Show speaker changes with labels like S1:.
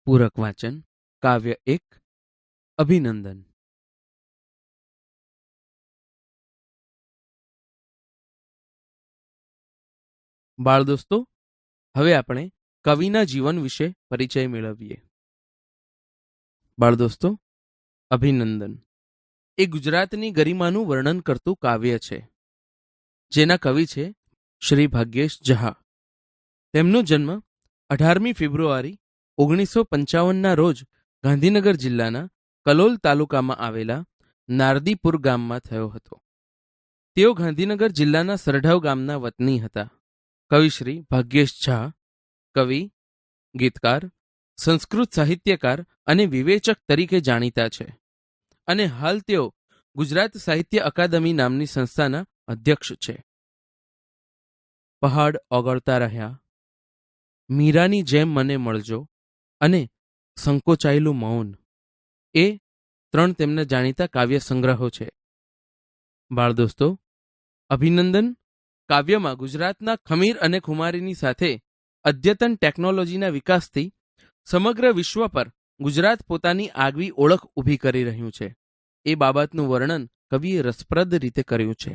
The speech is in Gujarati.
S1: પૂરક વાચન કાવ્ય 1 અભિનંદન. બાળ દોસ્તો, હવે આપણે કવિના જીવન વિશે પરિચય મેળવીએ. બાળ દોસ્તો, અભિનંદન એ ગુજરાતની ગરિમાનું વર્ણન કરતું કાવ્ય છે, જેના કવિ છે શ્રી ભાગ્યેશ ઝા. તેમનો જન્મ 18મી ફેબ્રુઆરી 1955ના રોજ ગાંધીનગર જિલ્લાના કલોલ તાલુકામાં આવેલા નારદીપુર ગામમાં થયો હતો. તેઓ ગાંધીનગર જિલ્લાના સરઢાવ ગામના વતની હતા. કવિ શ્રી ભાગ્યેશ ઝા કવિ, ગીતકાર, સંસ્કૃત સાહિત્યકાર અને વિવેચક તરીકે જાણીતા છે અને હાલ તેઓ ગુજરાત સાહિત્ય અકાદમી નામની સંસ્થાના અધ્યક્ષ છે. પહાડ ઓગળતા રહ્યા, મીરાની જેમ મને મળજો અને સંકોચાયેલું મૌન એ 3 તેમના જાણીતા કાવ્ય સંગ્રહો છે. બાળ દોસ્તો, અભિનંદન કાવ્યમાં ગુજરાતના ખમીર અને ખુમારીની સાથે અદ્યતન ટેકનોલોજીના વિકાસથી સમગ્ર વિશ્વ પર ગુજરાત પોતાની આગવી ઓળખ ઊભી કરી રહ્યું છે એ બાબતનું વર્ણન કવિએ રસપ્રદ રીતે કર્યું છે.